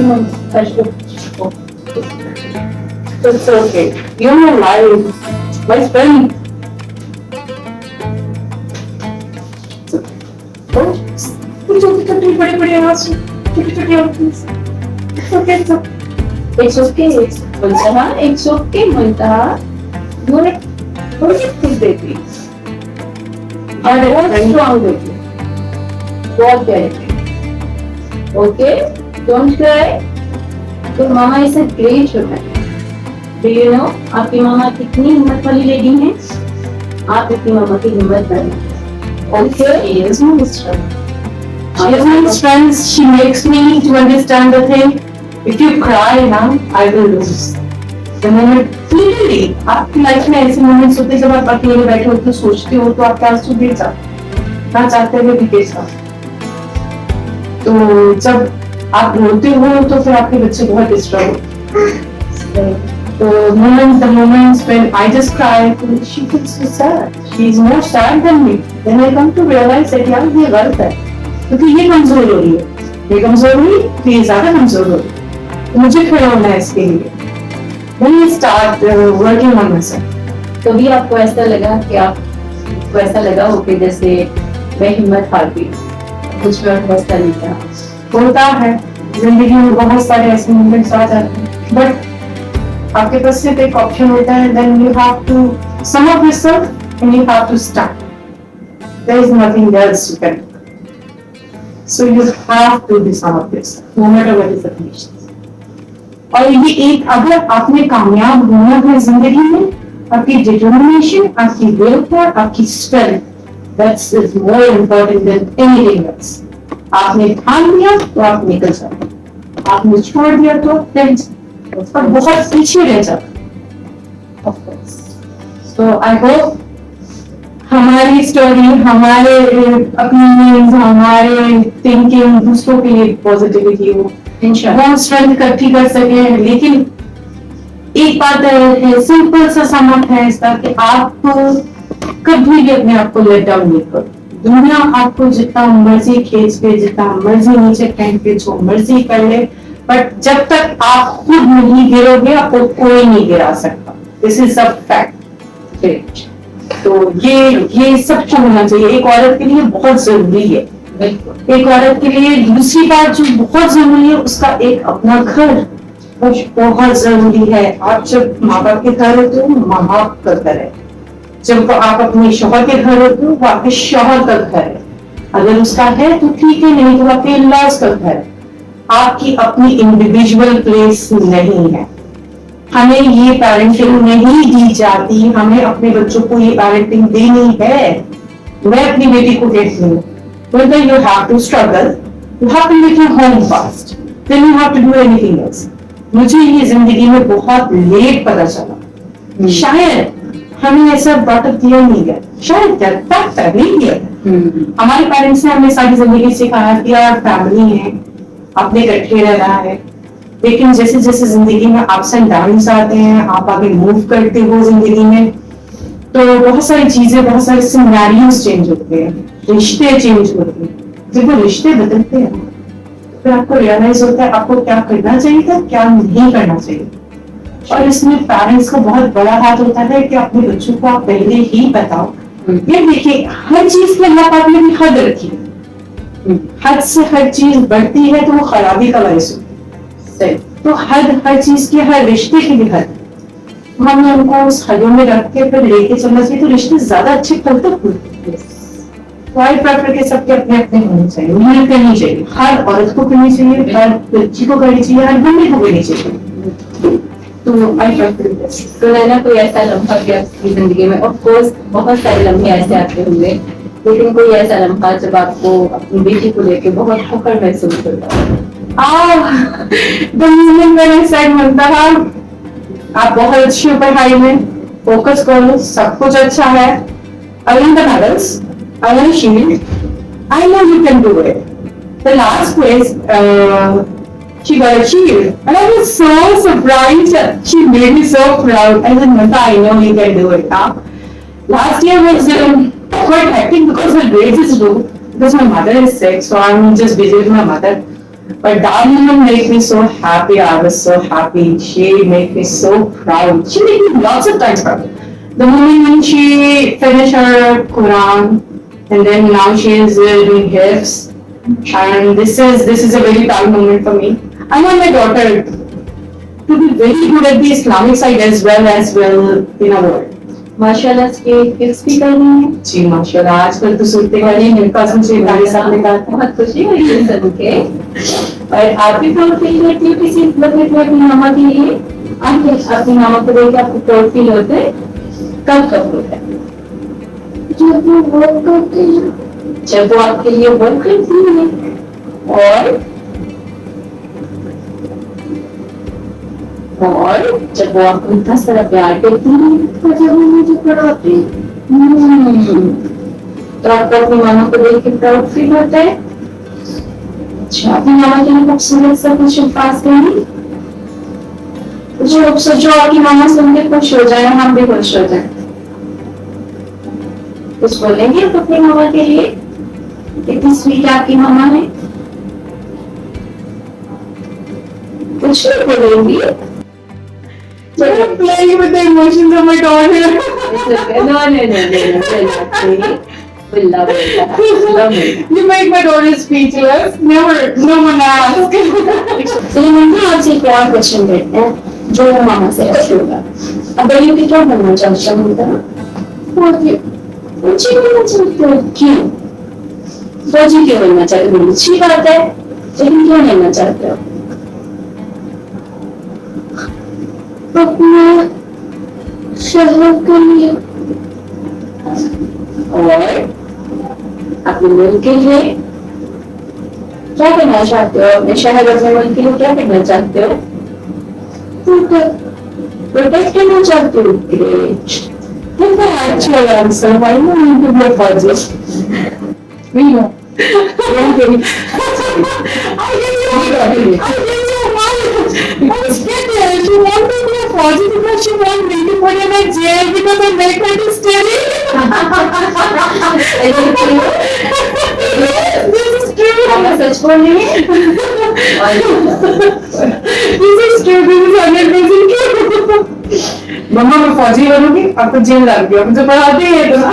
maximum pressure. It's okay. You're my life, my friend. छोटी-छोटी बड़ी-बड़ी आवाज, छोटी-छोटी आवाज. It's okay. Muntaha, it's okay, Muntaha. You're a good baby. And you're a strong baby. God baby. Okay? Don't cry. Your mama is a great woman. Do you know आपकी मामा कितनी हिम्मत वाली lady है? आप अपनी मामा की हिम्मत बने. Okay? She is my strength. She is my strength. She makes me to understand the thing. If you cry now, I will lose. The moment, clearly, आपकी लाइफ में ऐसे मोमेंट्स होते हैं जब आप अकेले बैठे हो तो सोचते हो तो आपके आंसू गिर जाते, ना चाहते हुए भी गिर जाते. तो जब आप रोते हो तो फिर आपके बच्चे बहुत डिस्टर्ब होते हैं. So the moments when I just cry, she feels so sad. She is more sad than me. Then I come to realize that यार ये गलत है, क्योंकि ये कमजोर हो रही है, ये कमजोर हुई, तो ये ज्यादा कमजोर हो रही है, तो मुझे खड़ा होना है इसके लिए. Then I start working on myself. कभी आपको ऐसा लगा कि आपको ऐसा लगा हो कि जैसे मैं हिम्मत हार गई, कुछ और हौसला नहीं था? होता है जिंदगी में, बहुत सारे ऐसे मोमेंट्स आ जाते हैं, बट आपके पास सिर्फ एक ऑप्शन होता है. Then you have to sum up yourself and you have to start. There is nothing else you can do. So you have to do sum up yourself no matter what is the condition. और ये एक, अगर आपने कामयाब होना है जिंदगी में, आपकी डिटर्मिनेशन, आपकी विल पावर, आपकी strength, that's is more important than anything else. आपने ठान लिया तो आप निकल जाओ, आपने छोड़ दिया तो पर बहुत पीछे रह जाता. So I hope हमारी स्टोरी, हमारे opinions, हमारे थिंकिंग दूसरों के लिए पॉजिटिविटी हो, हम स्ट्रेंथ इकट्ठी कर सके. लेकिन एक बात है, सिंपल सा समझ है इसका कि आप कभी भी अपने आप को लेट डाउन नहीं करो. दुनिया आपको जितना मर्जी खींच के, जितना मर्जी नीचे फेंक के, जो मर्जी कर ले, बट जब तक आप खुद नहीं गिरोगे आपको कोई नहीं गिरा सकता. This is a fact. तो ये सबको होना चाहिए. एक औरत के लिए बहुत जरूरी है. एक औरत के लिए दूसरी बात जो बहुत जरूरी है, उसका एक अपना घर बहुत जरूरी है. आप जब माँ बाप के घर होते हो, माँ बाप का घर है. जब आप अपने शौहर के घर होते हो, वो आपके शौहर का घर है. अगर उसका है तो ठीक है, नहीं तो आपके इन-लॉज का घर है. आपकी अपनी इंडिविजुअल प्लेस नहीं है. हमें ये पेरेंटिंग नहीं दी जाती. हमें अपने बच्चों को ये पेरेंटिंग देनी है. मैं अपनी बेटी को कहती हूँ, whether you have to struggle, you have to make your home first, then you have to do anything else. मुझे ये जिंदगी में बहुत लेट पता चला. शायद हमें ऐसा ब्रॉटअप दिया नहीं गया, शायद नहीं दिया. हमारे पेरेंट्स ने हमें सारी जिंदगी सिखाया कि यार फैमिली है, अपने इकट्ठे रहना है. लेकिन जैसे जैसे जिंदगी में अप्स एंड डाउन्स आते हैं, आप आगे मूव करते हो जिंदगी में, तो बहुत सारी चीजें, बहुत सारे सिनेरियोस चेंज होते हैं, रिश्ते चेंज होते हैं. जब वो रिश्ते बदलते हैं फिर आपको रियलाइज होता है आपको क्या करना चाहिए था, क्या नहीं करना चाहिए. और इसमें पेरेंट्स का बहुत बड़ा हाथ होता है कि अपने बच्चों को आप पहले ही बताओ. ये देखिए, हर चीज के अल्लाह पाक ने भी हद रखी है. हद से हर चीज बढ़ती है तो वो खराबी का बायस होती है. तो हर चीज की, हर रिश्ते की भी हद. हमें उनको उस हदों में रख के फिर लेके चलना चाहिए, तो रिश्ते ज्यादा अच्छे फल तक होते हैं. तो आई प्रेफर के सबके अपने अपने होने चाहिए, मेहनत करनी चाहिए. हर औरत को करनी चाहिए, हर बच्ची को करनी चाहिए, हर बंदे को करनी चाहिए. तो आई प्रेफर दिस. तो नैना, कोई ऐसा लम्हा गया आपकी जिंदगी में? ऑफ कोर्स बहुत सारे लम्हे ऐसे आते होंगे, लेकिन कोई ऐसा लम्हा जब आपको अपनी बेटी को लेके बहुत फख्र महसूस होता है? Muntaha, आप बहुत अच्छी हो पढ़ाई में, फोकस करो, सब कुछ अच्छा है. I want the medals, I want a shield. I know you can do it. The last place, she got a shield, and I was so surprised. She made me so proud. I said, Muntaha, I know you can do it. Last year was quite hectic because her grades is low, because my mother is sick, so I'm just busy with my mother. But that moment made me so happy. I was so happy. She made me so proud. She made me lots of times proud. The moment when she finished her Quran, and then now she is doing hifz, and this is a very proud moment for me. I want my daughter to be very good at the Islamic side as well in our world. माशाल्लाह के किस भी कर रही हैं। जी माशाल्लाह, आजकल तो सुनते हैं मेरे पास मुझे सामने का बहुत खुशी हुई है सुन के। और आप भी प्राउड फील करती हो किसी मतलब अपनी मामा के लिए? आप अपनी मामा को देख के आपको प्राउड फील होता है? कब होता है? जब वो वर्क करती है, जब वो आपके लिए वर्क करती है, और जब वो आपको इतना सारा प्यार करती है, तो जब वो मुझे पढ़ाती तो आपको अपनी मामा को देख के प्राउड फील होता है। अच्छा, अपनी मामा के लिए खूबसूरत सा कुछ पास करेंगी, कुछ सोचो आपकी मामा सुन के खुश हो जाए, हम भी खुश हो जाए। कुछ बोलेंगे आप अपनी मामा के लिए? कितनी स्वीट आपकी मामा है। कुछ नहीं बोलेंगी? I'm playing with the emotions of my daughter. No. You make my daughter speechless. Never, no one asked. तो मैं आपसे एक और क्वेश्चन करते हैं जो मामा से रखे होगा। अब बड़ी होकर क्या बनना चाहते हो? फौजी बनना चाहते हो? क्यों? फौजी क्यों बनना चाहते हो? अच्छी बात है, लेकिन क्यों बनना चाहते हो? अपने शहर के लिए और अपने मुल्क के लिए क्या करना चाहते हो? अपने शहर और अपने मुल्क के लिए क्या करना चाहते हो? प्रोटेक्ट करना चाहते हो? ग्रेट, कितना अच्छा answer. Why not you to be a फौजी? We know She won't be a Fauji because she won't me to put in a jail because I make her to study. This is true. सच बोल रही है? This is true. This is 100% true. मम्मा मैं फौजी बनूंगी, आपको jail डाल दिया, मुझे पढ़ाते ही है इतना।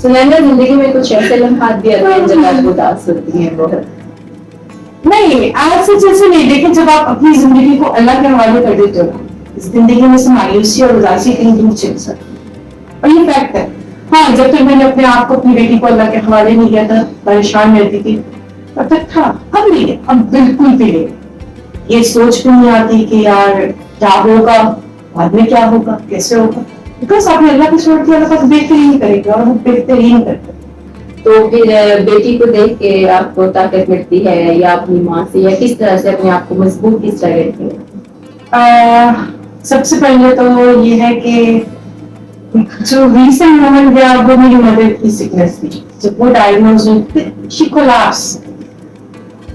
सुनैना, जिंदगी में कुछ ऐसे लम्हात भी आते हैं जब आप उदास होती हैं बहुत? नहीं, आज से जैसे नहीं, लेकिन जब आप अपनी जिंदगी को अल्लाह के हवाले कर देते हो, जिंदगी में से मायूसी और उदासी कहीं दूर चल सकती, और ये फैक्ट है। हाँ, जब तक मैंने अपने आप को, अपनी बेटी को अल्लाह के हवाले नहीं किया था, परेशान रहती थी, तब तक था। अब नहीं है, अब बिल्कुल भी नहीं। ये सोच भी नहीं आती कि यार क्या होगा, बाद में क्या होगा, कैसे होगा, बिकॉज आपने अल्लाह की छोड़ दिया, अल्लाह बेहतरीन करेगा और वो बेहतरीन करता है। तो फिर बेटी को देख के आपको ताकत मिलती है या अपनी माँ से, या किस तरह से अपने आप को मजबूत किस तरह करती है? सबसे पहले तो ये है कि जो रीसेंट मोमेंट गया वो मेरी मदर की सिकनेस थी। जब वो डायग्नोज हुई, शी कोलैप्स,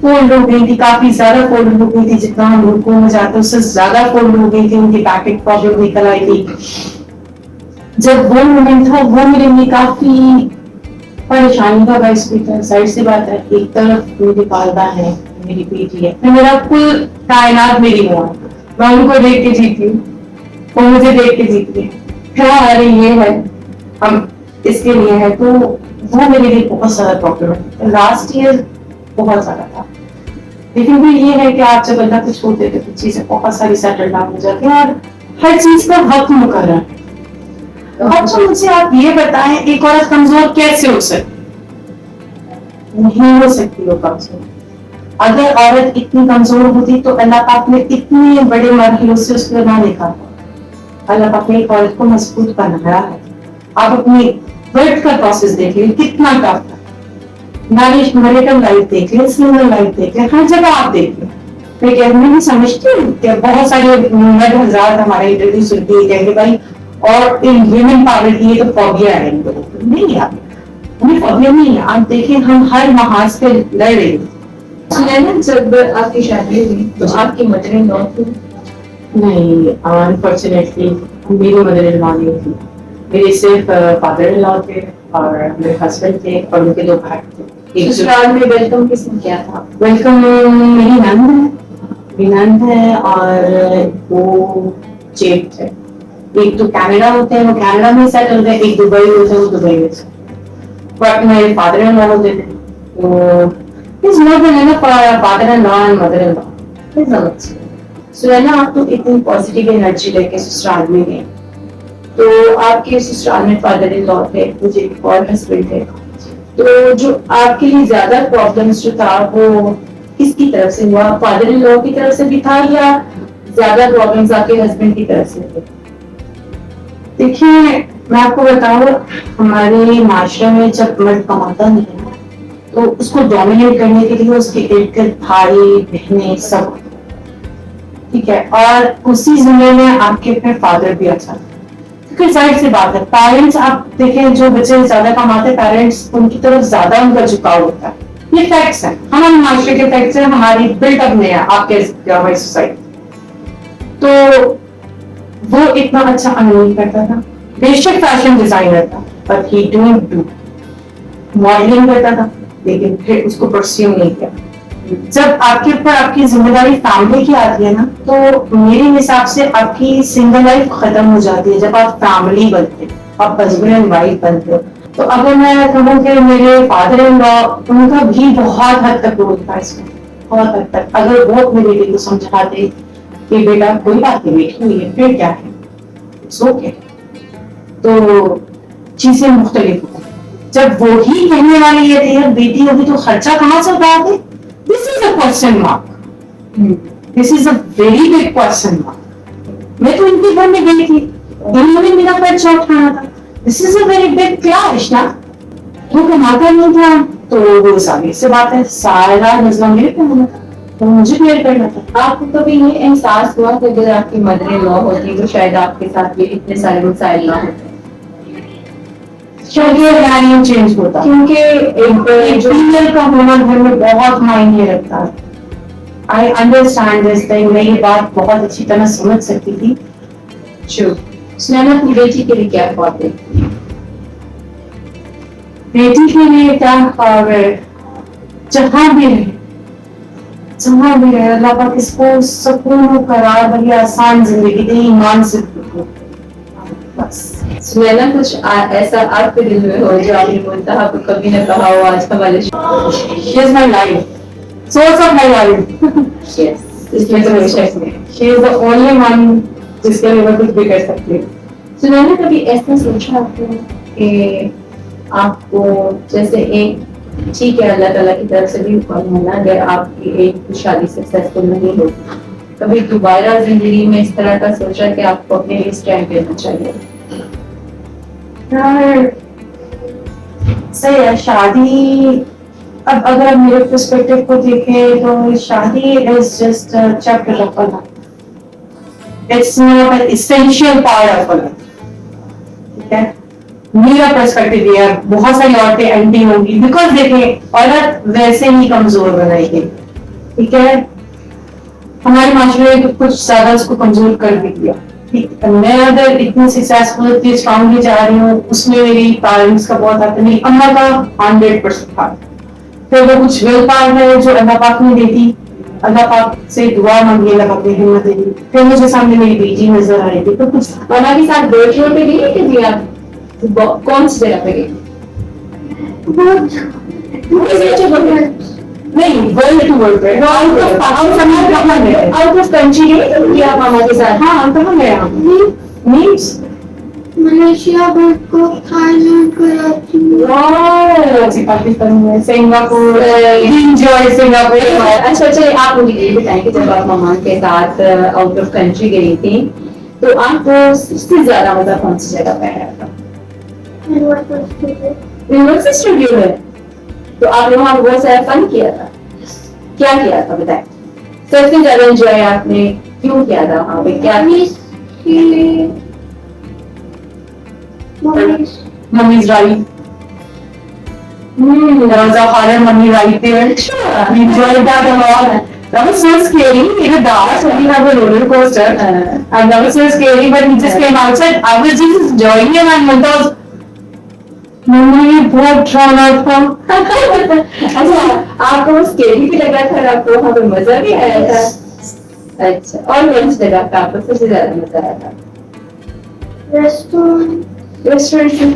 फोल्ड हो गई थी, काफी ज्यादा फोल्ड हो गई थी, जितना हम लोगों में जाते उससे ज्यादा फोल्ड हो गई थी, उनकी बैक प्रॉब्लम निकल आई थी। जब वो मोमेंट था वो मेरे लिए काफी परेशानी का बाइस भी था। जाहिर सी बात है, एक तरफ मेरी वालदा है, मेरी बेटी है, मेरा कुल कायनात मेरी हुआ, मैं उनको देख के जीती हूँ, वो मुझे देख के जीती है। फिर अरे ये है, हम इसके लिए है, तो वो मेरे लिए बहुत ज्यादा प्रॉब्लम है। लास्ट ईयर बहुत ज्यादा था, लेकिन फिर ये है कि आप जब अल्लाह को छोड़ देते तो चीजें बहुत सारी सेटल डाउन हो जाती है और हर चीज का वक्त मुकर्रर है। अच्छा, मुझे आप ये बताएं, एक औरत कमजोर कैसे हो सकती? नहीं हो सकती वो कमजोर। अगर औरत इतनी कमजोर होती तो अल्लाह पाक ने इतने बड़े मरहलों से उसको ना देखा। अल्लाह पाक ने एक औरत को मजबूत बनाया है। आप अपनी बर्थ का प्रोसेस देख लीजिए, कितना टफ है। मैरिटल लाइफ देख लें, सिंगल लाइफ देख लें, हर जगह आप देख लें। मैं नहीं समझती हूँ कि बहुत सारे मर्द हज़रात हमारे इंटरव्यू सुनते हैं, कहेंगे भाई और इन वीमेन पावर की ये तो फोबिया है इनको। नहीं यार, उन्हें फोबिया नहीं है। आप देखें, हम हर महाज पे लड़ रहे हैं। सुनैना, जब आपकी शादी हुई तो आपकी मदर इन लॉ थी? नहीं, अनफॉर्चुनेटली मेरी मदर इन लॉ नहीं थी। मेरे सिर्फ फादर इन लॉ थे और मेरे हस्बैंड थे और उनके 2 भाई थे। ससुराल में वेलकम किसने किया था? वेलकम मेरी नंद है, मेरी नंद है और वो जेठ है। एक तो कनाडा होते हैं, वो कनाडा में सेटल है, एक दुबई होते हैं, वो दुबई में बट मेरे फादर इन लॉ होते थे, तो is more than enough father in law and mother in law is अलग। सुनैना, आप तो इतनी पॉजिटिव एनर्जी लेके ससुराल में गए, तो आपके ससुराल में फादर इन लॉ थे, मुझे एक और हस्बैंड थे, तो जो आपके लिए ज्यादा प्रॉब्लम्स जो था वो किसकी तरफ से हुआ? फादर इन लॉ की तरफ से भी था या ज्यादा प्रॉब्लम्स आपके हस्बैंड की तरफ से थे? देखिए, मैं आपको बताऊं, हमारे माशरे में जब मर्द कमाता नहीं है तो उसको डोमिनेट करने के लिए उसके इर्द गिर्द भाई बहनें सब, ठीक है, और उसी जिले में आपके फिर फादर भी अच्छा, क्योंकि जाहिर सी बात है, पेरेंट्स आप देखें, जो बच्चे ज्यादा कमाते पेरेंट्स, उनकी तरफ ज्यादा उनका झुकाव होता है। ये फैक्ट्स है, हमारे माशरे के फैक्ट्स है, हमारी बिल्डअप में है, आपके हमारी सोसाइटी। तो वो इतना अच्छा अर्न नहीं करता था, बेशक फैशन डिजाइनर था, but he don't do, modelling करता था, लेकिन फिर उसको परस्यू नहीं किया। जब आपके ऊपर आपकी जिम्मेदारी फैमिली की आती है ना, तो मेरे हिसाब से आपकी सिंगल लाइफ खत्म हो जाती है जब आप फैमिली बनते हो, आप हस्बैंड एंड वाइफ बनते हो। तो अगर मैं कहूँ कि मेरे फादर इन लॉ, उनका भी बहुत हद तक रोल था इसमें, बहुत हद तक। अगर वो अपने बेटे को समझाते कि बेटा कोई बात नहीं, बेटी हुई है, फिर क्या है, इट्स ओके, तो चीजें मुख्तलिफ होती। जब वो ही कहने वाले ये थे, बेटी होगी तो खर्चा कहाँ से उठाओगे, this is a question mark, this is a very big question mark. मैं तो इनके घर में गई थी, इन्होंने मेरा खर्चा उठाना था, this is a very big clash ना। वो कमाता नहीं था तो वो सारी से बात है, सारा नजला मेरे पे होना था, तो मुझे क्लियर करना था। आपको कभी ये एहसास हुआ कि अगर आपकी मदर इन लॉ होती तो शायद आपके साथ भी इतने सारे मसाइल ना होते? क्योंकि चेंज होता, क्योंकि एक फीमेल का होना घर में बहुत मायने रखता है। आई अंडरस्टैंड दिस थिंग, मैं ये बात बहुत अच्छी तरह समझ सकती थी। सुनैना, अपनी बेटी के लिए क्या ख्वाब है? बेटी के लिए क्या ख्वाब है? जहाँ भी रहे अल्लाह पाक इसको सुकून करार भरी आसान जिंदगी दे, ईमान से बस। सुनैना, कुछ ऐसा आपके दिल में हो जो आपने मुंतहा को कभी न कहा हो आज हमारे She is my life, source of my life. yes, इसमें तो कोई शक नहीं, she is the only one जिसके लिए मैं कुछ भी कर सकती हूँ। सुनैना, कभी ऐसा सोचा आपने कि आपको जैसे एक, ठीक है, अल्लाह ताला की तरफ से भी हुक्म है ना, अगर आपकी एक शादी सक्सेसफुल नहीं होती, कभी दोबारा जिंदगी में इस तरह का सोचा कि आपको अपने लिए स्टैंड लेना चाहिए? यार सही है, शादी, अब अगर आप मेरे पर्सपेक्टिव को देखें तो शादी is just a chapter of life, it's not an essential part of life, ठीक है। मेरा पर्सपेक्टिव ये है, बहुत सारी औरतें एंटी होंगी, बिकॉज देखें, औरत वैसे ही कमजोर बनाएगी, ठीक है, हमारे माशरे में कुछ ज्यादा उसको कमजोर कर भी दिया। मैं अगर इतनी सक्सेसफुल, इतनी स्ट्रांगली जा रही हूँ, उसमें मेरी पेरेंट्स का बहुत हाथ है, मेरी अम्मा का 100% हाथ। फिर वो कुछ विल पावर है जो अल्लाह पाक ने देती, अल्लाह पाक से दुआ मांगी, अल्लाह पाक ने हिम्मत दी। फिर मुझे सामने मेरी बेटी नजर आ रही थी, तो कुछ अल्लाह के साथ बेटियों पे गई कि दिया, कौन सी जगह पे गई? नहीं, वर्ल्ड टू वर्ल्ड पे, आउट ऑफ कंट्री गई या मामा के साथ। हाँ, कहाँ गए आप? Memes Malaysia, Bangkok, Thailand, Karachi. Pakistan में, सिंगापुर, एंजॉय सिंगापुर। अच्छा चलिए, आप मुझे ये बताएं कि जब आप मामा के साथ आउट ऑफ कंट्री गई थी, तो आपको सबसे ज्यादा मजा कौन सी जगह पे आया था? यूनिवर्सल स्टूडियो में। तो आपने वहाँ बहुत सारा फन किया था, क्या किया था बताएं? सबसे ज्यादा एंजॉय आपने क्यों किया था वहाँ पे, क्या? Mummy's right. There was a horror mummy right there. We enjoyed that a lot. That was so scary. In the dark, so we have a roller coaster, and that was so scary. But we just came outside. I was just enjoying it, and Mumta was मम्मा ये बहुत drama था। अच्छा, आपको वो scary भी लगा था और आपको वहाँ पे मजा भी आया था? अच्छा, और कौन सी जगह पे आपको सबसे ज्यादा मजा आया था? रेस्टोरेंट। रेस्टोरेंट में।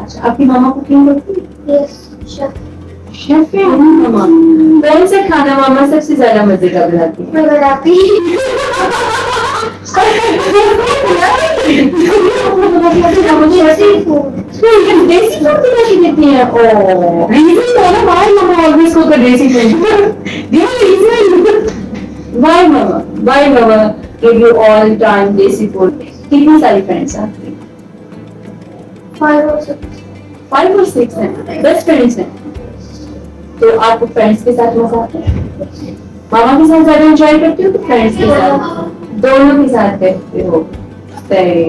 अच्छा, आपकी मामा कुकिंग करती है? Yes chef. शेफ है आपकी मामा? कौन सा खाना मामा सबसे ज्यादा मजे का बनाती है? नवरात्रि। देसी फूड। देसी फूड भी देती है? ओह, Reason for why mama always cook a desi food. Give me a reason. why mama? Why mama give you all time देसी फूड? कितनी सारी फ्रेंड्स हैं आपकी? 5 or 6। 5 और 6 हैं, बेस्ट फ्रेंड्स हैं। तो आपको फ्रेंड्स के साथ मजा आता है? मामा के साथ ज्यादा एंजॉय करती हो कि फ्रेंड्स के साथ? दोनों के साथ करते हो? सही।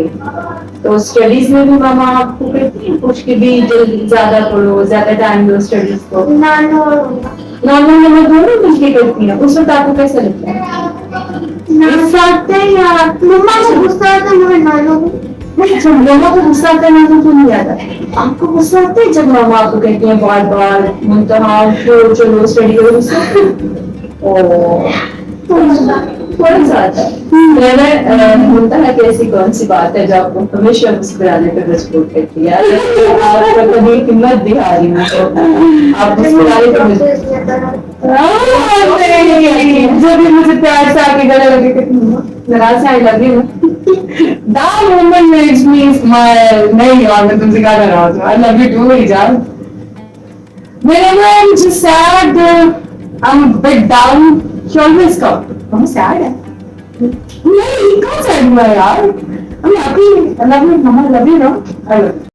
तो स्टडीज में भी मामा आपको कहती है कुछ की भी जल्दी ज्यादा पढ़ो, ज्यादा टाइम दो स्टडीज को? नानो। नॉर्मल मामा दोनों मिलके करती है, उस वक्त आपको कैसा लगता है? गुस्सा आता है या मम्मा को गुस्सा आता है मगर नानो को। जब मामा को गुस्सा आता है ना तो क्यों नहीं आता? आपको गुस्सा आता है जब मामा आपको कहती है बार बार मुंतहा चलो स्टडी करो गुस्सा? ओह, थोड़ा सा आता है। मुंतहा की ऐसी कौन सी बात है जो आपको हमेशा मुस्कुराने पर मजबूर करती है? आपको कभी हिम्मत दिखा रही हूँ तो आप मुस्कुराने पर मजबूर। जब भी मुझे प्यार से आके गले लगे कि नाराज से I love you, that moment makes me smile. नहीं यार मैं तुमसे क्या कर रहा हूँ? I love you too मेरी जान. Whenever I'm just sad, I'm a bit down, she always come. I'm sad है? नहीं कौन sad हुआ यार? I'm happy. I love you, mama. I love you, no? I love you.